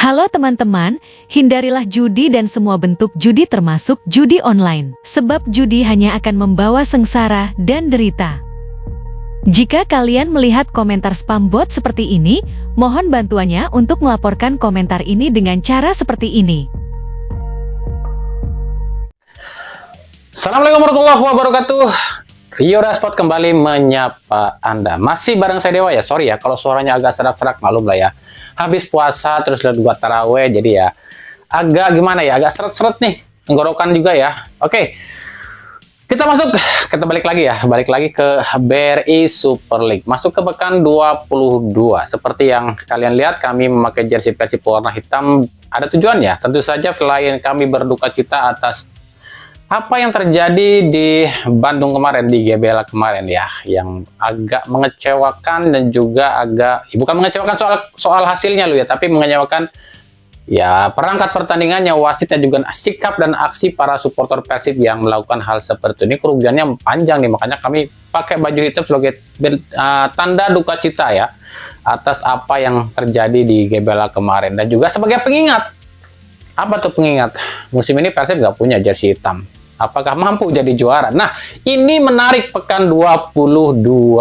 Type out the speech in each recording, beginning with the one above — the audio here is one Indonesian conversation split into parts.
Halo teman-teman, hindarilah judi dan semua bentuk judi termasuk judi online, sebab judi hanya akan membawa sengsara dan derita. Jika kalian melihat komentar spam bot seperti ini, mohon bantuannya untuk melaporkan komentar ini dengan cara seperti ini. Assalamualaikum warahmatullahi wabarakatuh. Rio Daspot kembali menyapa Anda. Masih bareng saya Dewa ya. Sorry ya kalau suaranya agak serak-serak, malum lah ya. Habis puasa terus buat taraweh, jadi ya agak gimana ya, agak seret-seret nih tenggorokan juga ya. Oke. Kita balik lagi ya. Balik lagi ke BRI Super League. Masuk ke pekan 22. Seperti yang kalian lihat, kami memakai jersey Persib warna hitam. Ada tujuannya. Tentu saja selain kami berduka cita atas apa yang terjadi di Bandung kemarin, di GBLA kemarin ya, yang agak mengecewakan dan juga bukan mengecewakan soal hasilnya loh ya, tapi mengecewakan ya perangkat pertandingannya, wasitnya, juga sikap dan aksi para supporter Persib yang melakukan hal seperti ini. Kerugiannya panjang nih, makanya kami pakai baju hitam sebagai tanda duka cita ya atas apa yang terjadi di GBLA kemarin, dan juga sebagai pengingat. Apa tuh pengingat? Musim ini Persib nggak punya jersey hitam. Apakah mampu jadi juara? Nah, ini menarik pekan 22.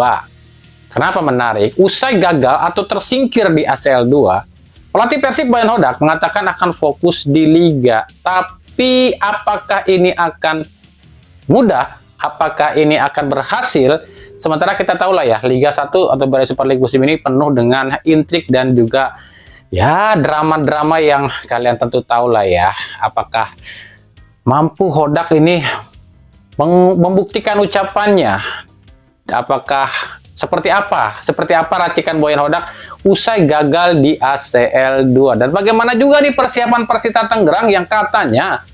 Kenapa menarik? Usai gagal atau tersingkir di ACL 2, pelatih Persib Boyan Hodak mengatakan akan fokus di Liga. Tapi apakah ini akan mudah? Apakah ini akan berhasil? Sementara kita tahu lah ya, Liga 1 atau BRI Super League musim ini penuh dengan intrik dan juga ya drama-drama yang kalian tentu tahu lah ya. Apakah mampu Hodak ini membuktikan ucapannya? Apakah seperti apa racikan Boyan Hodak usai gagal di ACL 2? Dan bagaimana juga nih persiapan Persita Tangerang yang katanya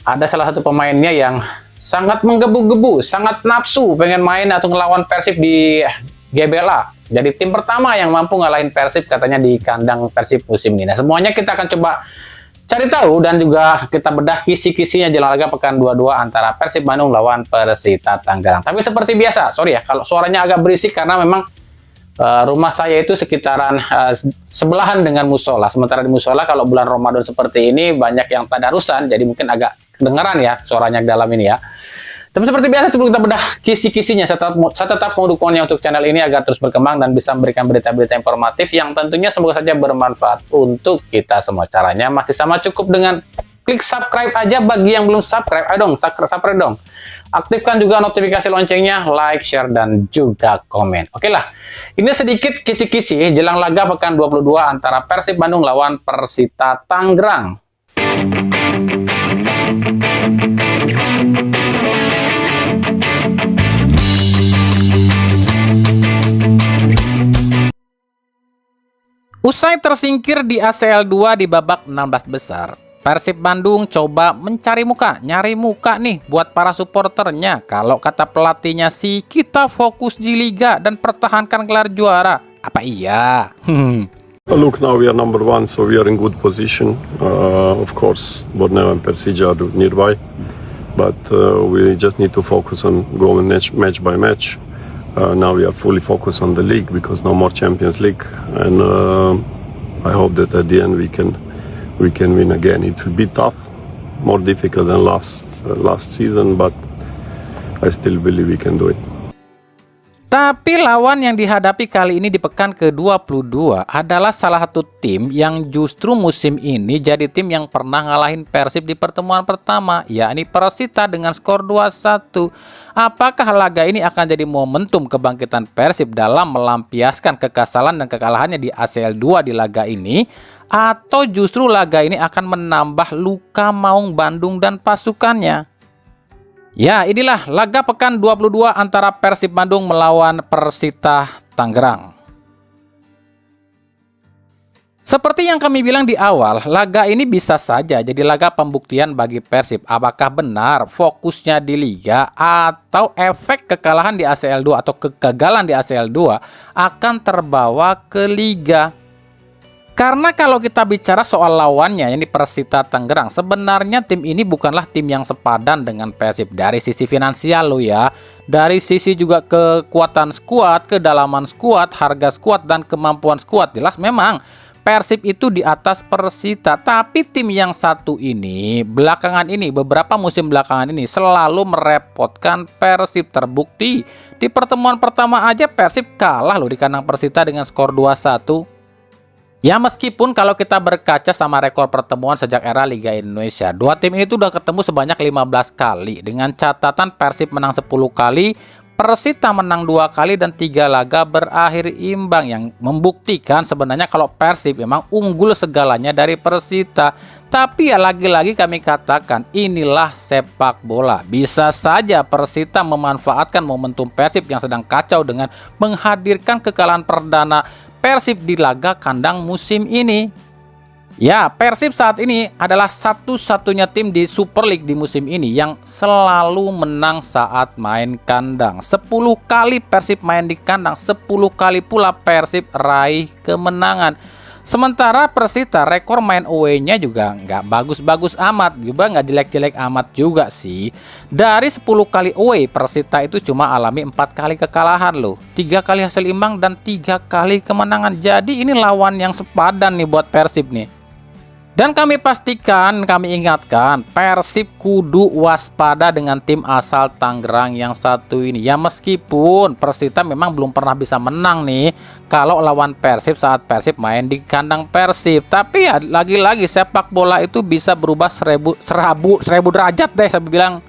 ada salah satu pemainnya yang sangat menggebu-gebu, sangat nafsu pengen main atau ngelawan Persib di GBLA. Jadi tim pertama yang mampu ngalahin Persib katanya di kandang Persib musim ini. Nah, semuanya kita akan coba cari tahu dan juga kita bedah kisi-kisinya jelang laga pekan 22 antara Persib Bandung lawan Persita Tangerang. Tapi seperti biasa, sorry ya kalau suaranya agak berisik karena memang rumah saya itu sekitaran sebelahan dengan musola. Sementara di musola kalau bulan Ramadan seperti ini banyak yang tadarusan, jadi mungkin agak kedengaran ya suaranya dalam ini ya. Tapi seperti biasa, sebelum kita bedah kisi-kisinya, saya tetap mau dukungannya untuk channel ini agar terus berkembang dan bisa memberikan berita-berita informatif yang tentunya semoga saja bermanfaat untuk kita semua. Caranya masih sama, cukup dengan klik subscribe aja bagi yang belum subscribe. Ayo dong, subscribe dong. Aktifkan juga notifikasi loncengnya, like, share, dan juga komen. Oke lah, ini sedikit kisi-kisi jelang laga pekan 22 antara Persib Bandung lawan Persita Tangerang. Usai tersingkir di ACL 2 di babak 16 besar, Persib Bandung coba nyari muka nih buat para supporternya. Kalau kata pelatihnya sih, kita fokus di Liga dan pertahankan gelar juara. Apa iya? Look, now we are number one, so we are in good position. Of course, Borneo and Persija are nearby, but we just need to focus on going match by match. Now we are fully focused on the league because no more Champions League, and I hope that at the end we can win again. It will be tough, more difficult than last season, but I still believe we can do it. Tapi lawan yang dihadapi kali ini di pekan ke-22 adalah salah satu tim yang justru musim ini jadi tim yang pernah ngalahin Persib di pertemuan pertama, yakni Persita dengan skor 2-1. Apakah laga ini akan jadi momentum kebangkitan Persib dalam melampiaskan kekesalan dan kekalahannya di ACL 2 di laga ini? Atau justru laga ini akan menambah luka maung Bandung dan pasukannya? Ya, inilah laga pekan 22 antara Persib Bandung melawan Persita Tangerang. Seperti yang kami bilang di awal, laga ini bisa saja jadi laga pembuktian bagi Persib. Apakah benar fokusnya di Liga atau efek kekalahan di ACL 2 atau kegagalan di ACL 2 akan terbawa ke Liga. Karena kalau kita bicara soal lawannya, ini Persita Tangerang, sebenarnya tim ini bukanlah tim yang sepadan dengan Persib dari sisi finansial lo ya. Dari sisi juga kekuatan skuad, kedalaman skuad, harga skuad, dan kemampuan skuad. Jelas memang Persib itu di atas Persita, tapi tim yang satu ini belakangan ini, beberapa musim belakangan ini selalu merepotkan Persib. Terbukti di pertemuan pertama aja Persib kalah loh di kandang Persita dengan skor 2-1. Ya meskipun kalau kita berkaca sama rekor pertemuan sejak era Liga Indonesia, dua tim ini tuh udah ketemu sebanyak 15 kali dengan catatan Persib menang 10 kali, Persita menang 2 kali dan 3 laga berakhir imbang, yang membuktikan sebenarnya kalau Persib memang unggul segalanya dari Persita. Tapi ya lagi-lagi kami katakan inilah sepak bola. Bisa saja Persita memanfaatkan momentum Persib yang sedang kacau dengan menghadirkan kekalahan perdana Persib di laga kandang musim ini. Ya, Persib saat ini adalah satu-satunya tim di Super League di musim ini yang selalu menang saat main kandang. 10 kali Persib main di kandang, 10 kali pula Persib raih kemenangan. Sementara Persita rekor main away-nya juga nggak bagus-bagus amat, juga nggak jelek-jelek amat juga sih. Dari 10 kali away, Persita itu cuma alami 4 kali kekalahan loh, 3 kali hasil imbang dan 3 kali kemenangan. Jadi ini lawan yang sepadan nih buat Persib nih. Dan kami pastikan, kami ingatkan, Persib kudu waspada dengan tim asal Tangerang yang satu ini. Ya meskipun Persita memang belum pernah bisa menang nih kalau lawan Persib saat Persib main di kandang Persib. Tapi ya lagi-lagi sepak bola itu bisa berubah seribu derajat deh saya bilang.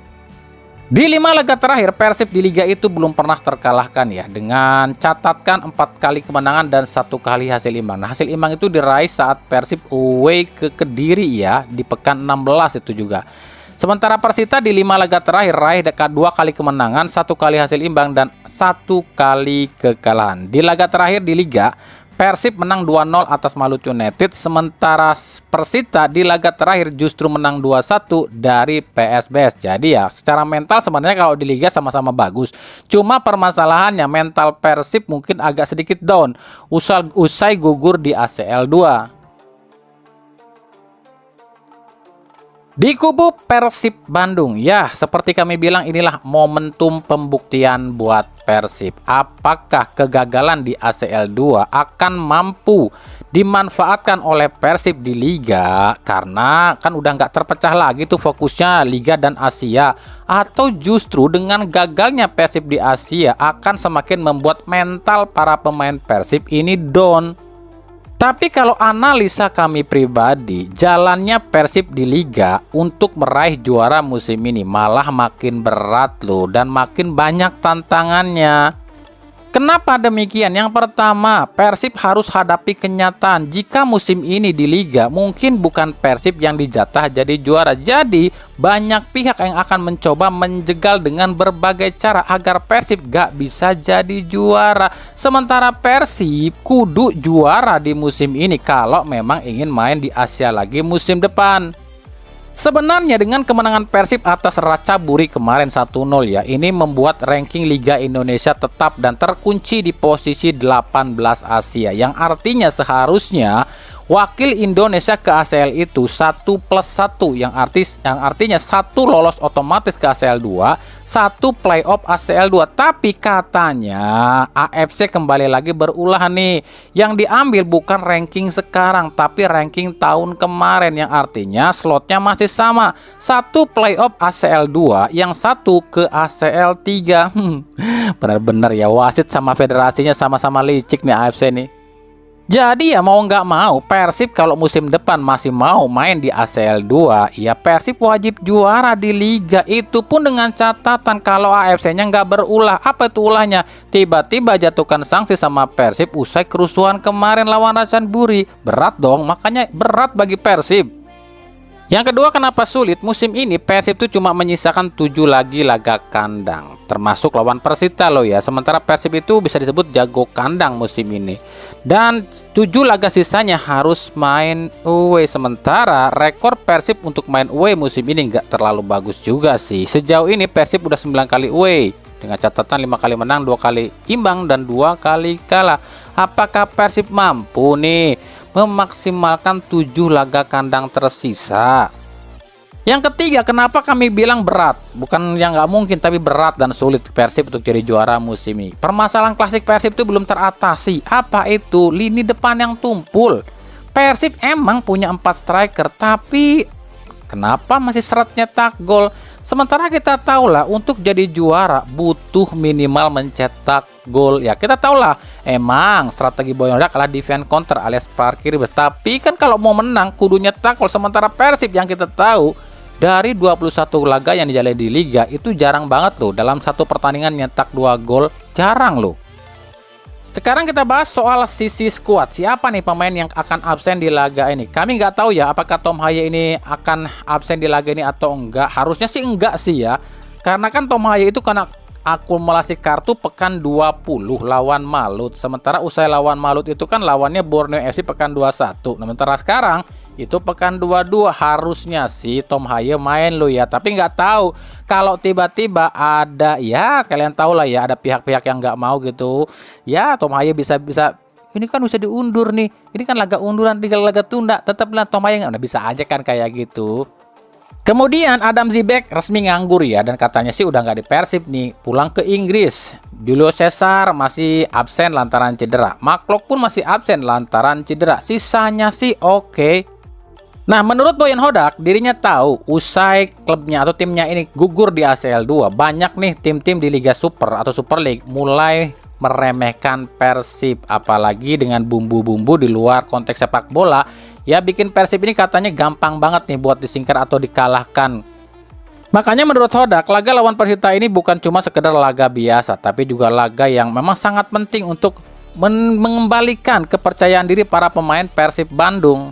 Di 5 laga terakhir Persib di Liga itu belum pernah terkalahkan ya, dengan catatan 4 kali kemenangan dan 1 kali hasil imbang. Nah, hasil imbang itu diraih saat Persib away ke Kediri ya, di pekan 16 itu juga. Sementara Persita di 5 laga terakhir raih 2 kali kemenangan, 1 kali hasil imbang dan 1 kali kekalahan. Di laga terakhir di Liga, Persib menang 2-0 atas Maluku United, sementara Persita di laga terakhir justru menang 2-1 dari PSBS. Jadi ya secara mental sebenarnya kalau di Liga sama-sama bagus. Cuma permasalahannya mental Persib mungkin agak sedikit down usai gugur di ACL 2. Di kubu Persib Bandung, ya seperti kami bilang inilah momentum pembuktian buat Persib. Apakah kegagalan di ACL 2 akan mampu dimanfaatkan oleh Persib di Liga? Karena kan udah nggak terpecah lagi tuh fokusnya Liga dan Asia. Atau justru dengan gagalnya Persib di Asia akan semakin membuat mental para pemain Persib ini down. Tapi kalau analisa kami pribadi, jalannya Persib di Liga untuk meraih juara musim ini malah makin berat loh, dan makin banyak tantangannya. Kenapa demikian? Yang pertama, Persib harus hadapi kenyataan jika musim ini di Liga mungkin bukan Persib yang dijatah jadi juara. Jadi banyak pihak yang akan mencoba menjegal dengan berbagai cara agar Persib gak bisa jadi juara. Sementara Persib kudu juara di musim ini kalau memang ingin main di Asia lagi musim depan. Sebenarnya dengan kemenangan Persib atas Ratchaburi kemarin 1-0 ya, ini membuat ranking Liga Indonesia tetap dan terkunci di posisi 18 Asia, yang artinya seharusnya wakil Indonesia ke ACL itu 1+1, yang artinya 1 lolos otomatis ke ACL 2, 1 playoff ACL 2. Tapi katanya AFC kembali lagi berulah nih, yang diambil bukan ranking sekarang tapi ranking tahun kemarin, yang artinya slotnya masih sama, 1 playoff ACL 2, yang 1 ke ACL 3. Benar-benar ya, wasit sama federasinya sama-sama licik nih AFC nih. Jadi ya mau nggak mau, Persib kalau musim depan masih mau main di ACL 2, ya Persib wajib juara di Liga. Itu pun dengan catatan kalau AFC-nya nggak berulah. Apa itu ulahnya? Tiba-tiba jatuhkan sanksi sama Persib usai kerusuhan kemarin lawan Ratchaburi. Berat dong, makanya berat bagi Persib. Yang kedua, kenapa sulit? Musim ini Persib itu cuma menyisakan 7 lagi laga kandang, termasuk lawan Persita loh ya. Sementara Persib itu bisa disebut jago kandang musim ini, dan 7 laga sisanya harus main away. Sementara rekor Persib untuk main away musim ini nggak terlalu bagus juga sih. Sejauh ini Persib udah 9 kali away dengan catatan 5 kali menang, 2 kali imbang dan 2 kali kalah. Apakah Persib mampu nih memaksimalkan 7 laga kandang tersisa? Yang ketiga, kenapa kami bilang berat? Bukan yang nggak mungkin, tapi berat dan sulit Persib untuk jadi juara musim ini. Permasalahan klasik Persib itu belum teratasi. Apa itu? Lini depan yang tumpul. Persib emang punya 4 striker, tapi kenapa masih seret nyetak gol? Sementara kita tahu lah, untuk jadi juara butuh minimal mencetak gol. Ya kita tahu lah, emang strategi Boyan Hodak kalah defense counter alias parkir bus. Tapi kan kalau mau menang kudu nyetak gol. Sementara Persib yang kita tahu dari 21 laga yang dijalani di Liga itu jarang banget loh. Dalam satu pertandingan nyetak 2 gol, jarang loh. Sekarang kita bahas soal sisi skuad. Siapa nih pemain yang akan absen di laga ini? Kami nggak tahu ya apakah Tom Haye ini akan absen di laga ini atau enggak. Harusnya sih enggak sih ya. Karena kan Tom Haye itu kena akumulasi kartu pekan 20 lawan Malut. Sementara usai lawan Malut itu kan lawannya Borneo FC pekan 21. Sementara sekarang itu pekan 22, harusnya sih Tom Haye main lo ya. Tapi nggak tahu kalau tiba-tiba ada, ya kalian tahu lah ya, ada pihak-pihak yang nggak mau gitu. Ya Tom Haye bisa ini kan bisa diundur nih. Ini kan laga unduran, 3 laga tunda. Tetaplah Tom Haye nggak bisa aja kan kayak gitu. Kemudian Adam Zibek resmi nganggur ya, dan katanya sih udah nggak di Persib nih, pulang ke Inggris. Julio Cesar masih absen lantaran cedera. McLeod pun masih absen lantaran cedera. Sisanya sih oke. Nah, menurut Boyan Hodak, dirinya tahu usai klubnya atau timnya ini gugur di ACL 2, banyak nih tim-tim di Liga Super atau Super League mulai meremehkan Persib, apalagi dengan bumbu-bumbu di luar konteks sepak bola. Ya bikin Persib ini katanya gampang banget nih buat disingkir atau dikalahkan. Makanya menurut Hodak, laga lawan Persita ini bukan cuma sekedar laga biasa, tapi juga laga yang memang sangat penting untuk mengembalikan kepercayaan diri para pemain Persib Bandung.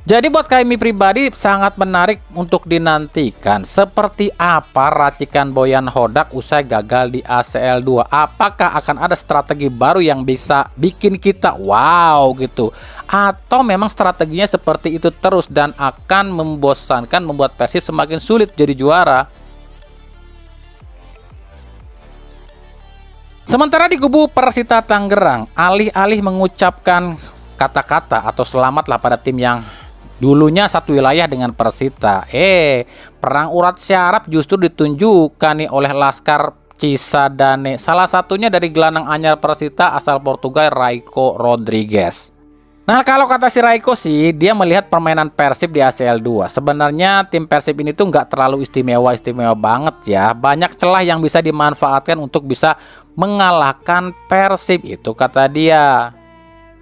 Jadi buat kami pribadi sangat menarik untuk dinantikan seperti apa racikan Boyan Hodak usai gagal di ACL 2. Apakah akan ada strategi baru yang bisa bikin kita wow gitu, atau memang strateginya seperti itu terus dan akan membosankan, membuat Persib semakin sulit jadi juara. Sementara di kubu Persita Tangerang, alih-alih mengucapkan kata-kata atau selamatlah pada tim yang dulunya satu wilayah dengan Persita, perang urat syaraf justru ditunjukkan nih oleh Laskar Cisadane. Salah satunya dari gelandang anyar Persita asal Portugal, Raiko Rodrigues. Nah, kalau kata si Raiko sih, dia melihat permainan Persib di ACL 2. Sebenarnya tim Persib ini tuh nggak terlalu istimewa banget ya. Banyak celah yang bisa dimanfaatkan untuk bisa mengalahkan Persib, itu kata dia.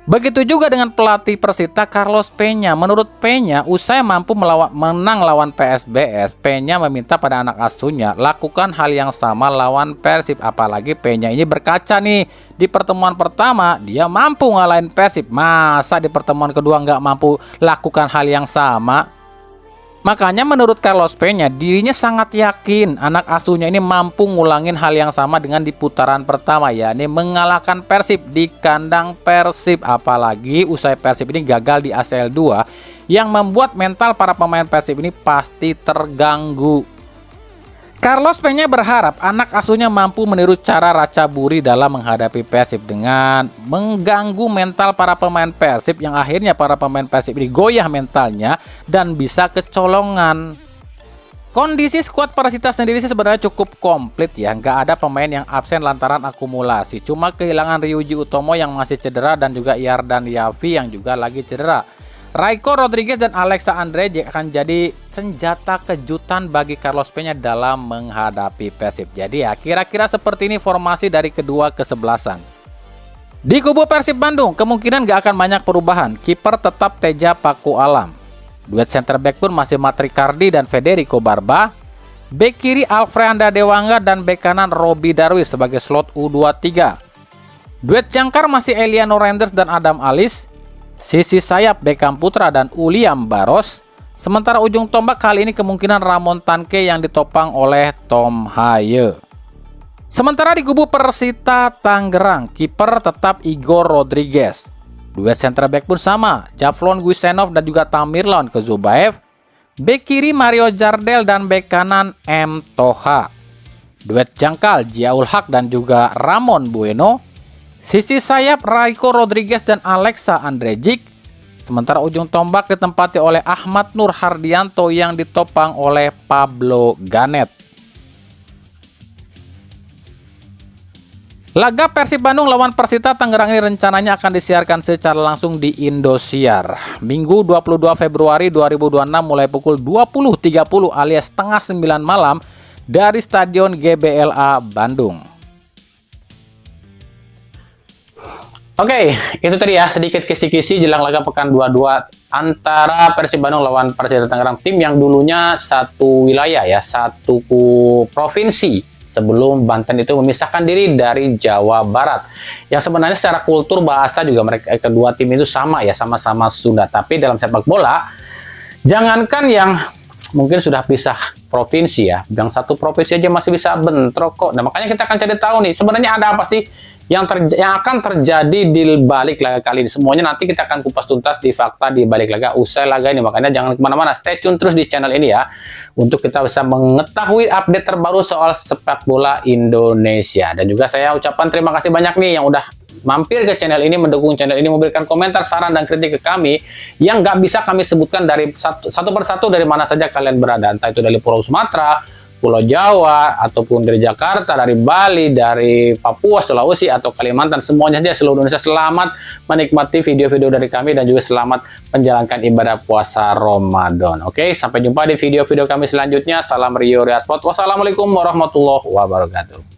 Begitu juga dengan pelatih Persita Carlos Peña. Menurut Peña, usai mampu menang lawan PSBS, Peña meminta pada anak asuhnya lakukan hal yang sama lawan Persib. Apalagi Peña ini berkaca nih, di pertemuan pertama dia mampu ngalahin Persib, masa di pertemuan kedua nggak mampu lakukan hal yang sama? Makanya menurut Carlos Peña, dirinya sangat yakin anak asuhnya ini mampu ngulangin hal yang sama dengan di putaran pertama, yakni mengalahkan Persib di kandang Persib. Apalagi usai Persib ini gagal di ACL 2 yang membuat mental para pemain Persib ini pasti terganggu. Carlos Peña berharap anak asuhnya mampu meniru cara Ratchaburi dalam menghadapi Persib dengan mengganggu mental para pemain Persib, yang akhirnya para pemain Persib ini goyah mentalnya dan bisa kecolongan. Kondisi skuad Persita sendiri sih sebenarnya cukup komplit ya, nggak ada pemain yang absen lantaran akumulasi. Cuma kehilangan Ryuji Utomo yang masih cedera dan juga Yardan Yafi yang juga lagi cedera. Raiko Rodrigues dan Alexa Andrejek akan jadi senjata kejutan bagi Carlos Peña dalam menghadapi Persib. Jadi ya kira-kira seperti ini formasi dari kedua kesebelasan. Di kubu Persib Bandung kemungkinan gak akan banyak perubahan. Kiper tetap Teja Paku Alam. Duet center back pun masih Matrikardi dan Federico Barba. Bek kiri Alfreanda Dewangga dan bek kanan Robi Darwis sebagai slot U23. Duet jangkar masih Eliano Renders dan Adam Alis. Sisi sayap Beckham Putra dan Uliam Baros. Sementara ujung tombak kali ini kemungkinan Ramon Tanke yang ditopang oleh Tom Haye. Sementara di kubu Persita Tangerang, kiper tetap Igor Rodrigues. Duet center back pun sama, Javlon Guisenov dan juga Tamirlan Kezubaev. Bek kiri Mario Jardel dan bek kanan M. Toha. Duet jangkal Jiaul Haq dan juga Ramon Bueno. Sisi sayap Raiko Rodrigues dan Alexa Andrejik. Sementara ujung tombak ditempati oleh Ahmad Nur Hardianto yang ditopang oleh Pablo Ganet. Laga Persib Bandung lawan Persita Tangerang ini rencananya akan disiarkan secara langsung di Indosiar. Minggu 22 Februari 2026 mulai pukul 20.30 alias setengah 9 malam dari Stadion GBLA Bandung. Oke, itu tadi ya sedikit kisi-kisi jelang laga pekan 22 antara Persib Bandung lawan Persita Tangerang, tim yang dulunya satu wilayah ya, satu provinsi sebelum Banten itu memisahkan diri dari Jawa Barat. Yang sebenarnya secara kultur bahasa juga mereka kedua tim itu sama ya, sama-sama Sunda. Tapi dalam sepak bola, jangankan yang mungkin sudah pisah provinsi ya, yang satu provinsi aja masih bisa bentrok kok. Nah makanya kita akan cari tahu nih sebenarnya ada apa sih yang akan terjadi di balik laga kali ini. Semuanya nanti kita akan kupas tuntas di fakta di balik laga usai laga ini. Makanya jangan kemana-mana, stay tune terus di channel ini ya, untuk kita bisa mengetahui update terbaru soal sepak bola Indonesia. Dan juga saya ucapkan terima kasih banyak nih yang udah mampir ke channel ini, mendukung channel ini, memberikan komentar, saran, dan kritik ke kami yang nggak bisa kami sebutkan dari satu persatu dari mana saja kalian berada, entah itu dari Pulau Sumatera, Pulau Jawa, ataupun dari Jakarta, dari Bali, dari Papua, Sulawesi, atau Kalimantan, semuanya saja seluruh Indonesia. Selamat menikmati video-video dari kami dan juga selamat menjalankan ibadah puasa Ramadan. Oke, sampai jumpa di video-video kami selanjutnya. Salam Rio Reasport. Wassalamualaikum warahmatullahi wabarakatuh.